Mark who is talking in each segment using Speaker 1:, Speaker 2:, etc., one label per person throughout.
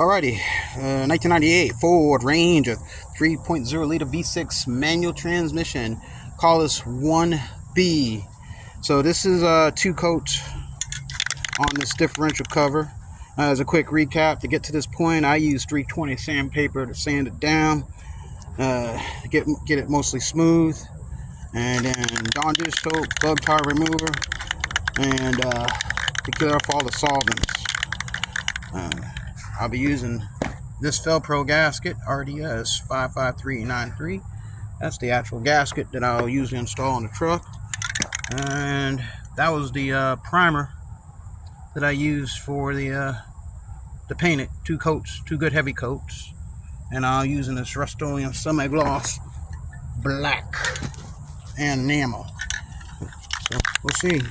Speaker 1: Alrighty, 1998 Ford Ranger 3.0 liter V6 manual transmission. Call this 1B. So this is two coats on this differential cover. As a quick recap, to get to this point, I used 320 sandpaper to sand it down, get it mostly smooth, and then Dawn dish soap, bug tar remover, and to clear off all the solvents. I'll be using this Velcro gasket, RDS 55393. That's the actual gasket that I'll usually install on the truck. And that was the primer that I used for to paint it. Two coats, two good heavy coats. And I'm using this Rustoleum semi-gloss black and enamel. So we'll see.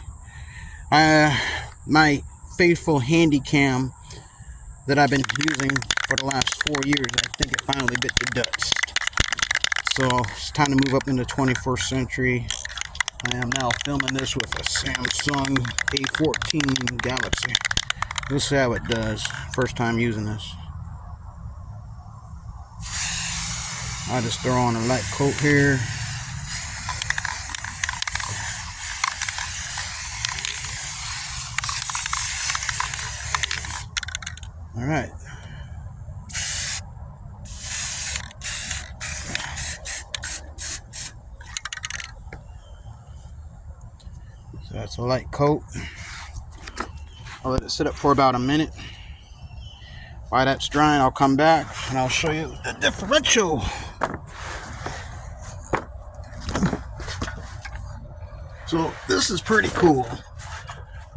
Speaker 1: My faithful handy cam that I've been using for the last 4 years, I think it finally bit the dust. So it's time to move up into the 21st century. I am now filming this with a Samsung A14 Galaxy. We'll see how it does. First time using this. I just throw on a light coat here. All right. So that's a light coat. I'll let it sit up for about a minute. While that's drying, I'll come back and I'll show you the differential. So this is pretty cool.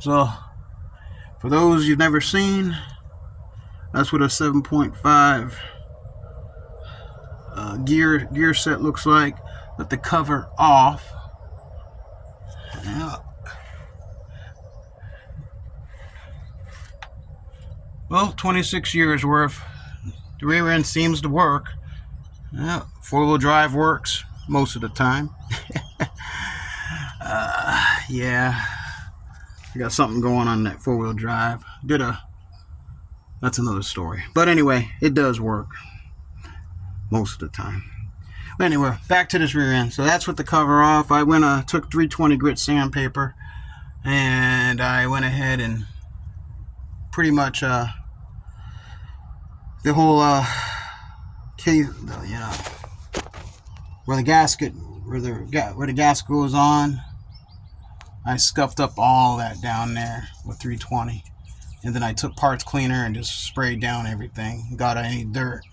Speaker 1: So for those you've never seen, that's what a 7.5 gear set looks like with the cover off. Yeah. Well, 26 years worth. The rear end seems to work. Yeah, four-wheel drive works most of the time. Yeah, I got something going on that four-wheel drive. That's another story. But anyway, it does work most of the time. But anyway, back to this rear end. So that's with the cover off. I took 320 grit sandpaper, and I went ahead and pretty much the whole case, where the gasket goes on, I scuffed up all that down there with 320. And then I took parts cleaner and just sprayed down everything. Got any dirt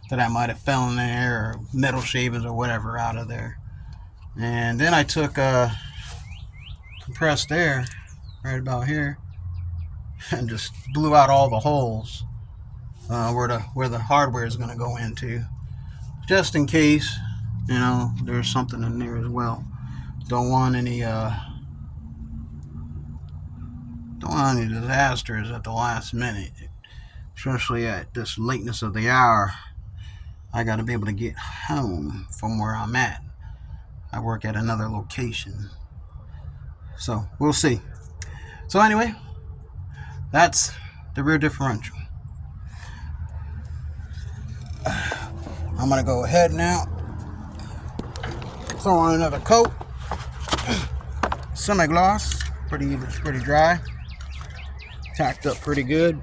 Speaker 1: that I might have fell in there, or metal shavings or whatever out of there. And then I took compressed air right about here and just blew out all the holes where the hardware is going to go into, just in case there's something in there as well. Don't want any disasters at the last minute, especially at this lateness of the hour. I got to be able to get home from where I'm at. I work at another location, so we'll see. So anyway, that's the rear differential. I'm gonna go ahead now, throw on another coat, semi-gloss, pretty dry, tacked up pretty good.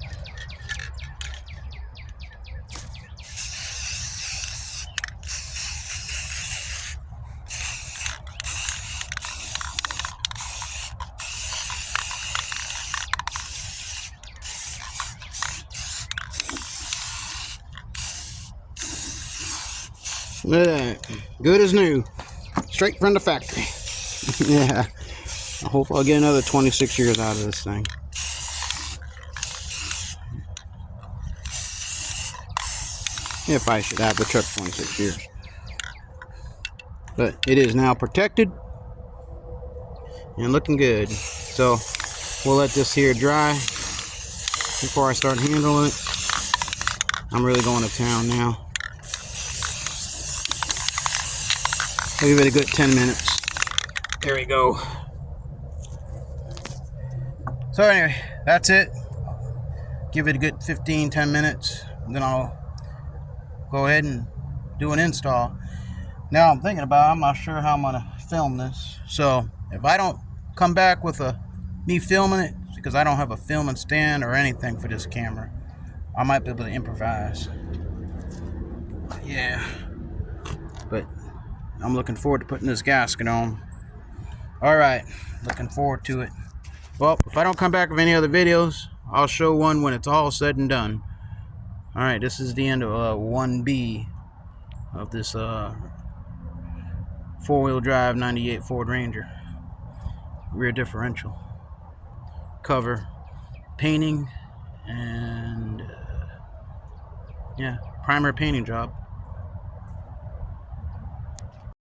Speaker 1: Look at that. Good as new. Straight from the factory. Yeah. Hopefully I'll get another 26 years out of this thing. If I should have the truck 26 years. But it is now protected and looking good. So we'll let this here dry before I start handling it. I'm really going to town now. I'll give it a good 10 minutes. There we go. So anyway, that's it. Give it a good 15-10 minutes. then I'll go ahead and do an install. Now I'm thinking about, I'm not sure how I'm gonna film this, so if I don't come back with me filming it, because I don't have a filming stand or anything for this camera, I might be able to improvise. Yeah, but I'm looking forward to putting this gasket on. Alright, looking forward to it. Well, if I don't come back with any other videos, I'll show one when it's all said and done. Alright, this is the end of 1B of this four-wheel drive 98 Ford Ranger. Rear differential. Cover, painting, and yeah, primer painting job.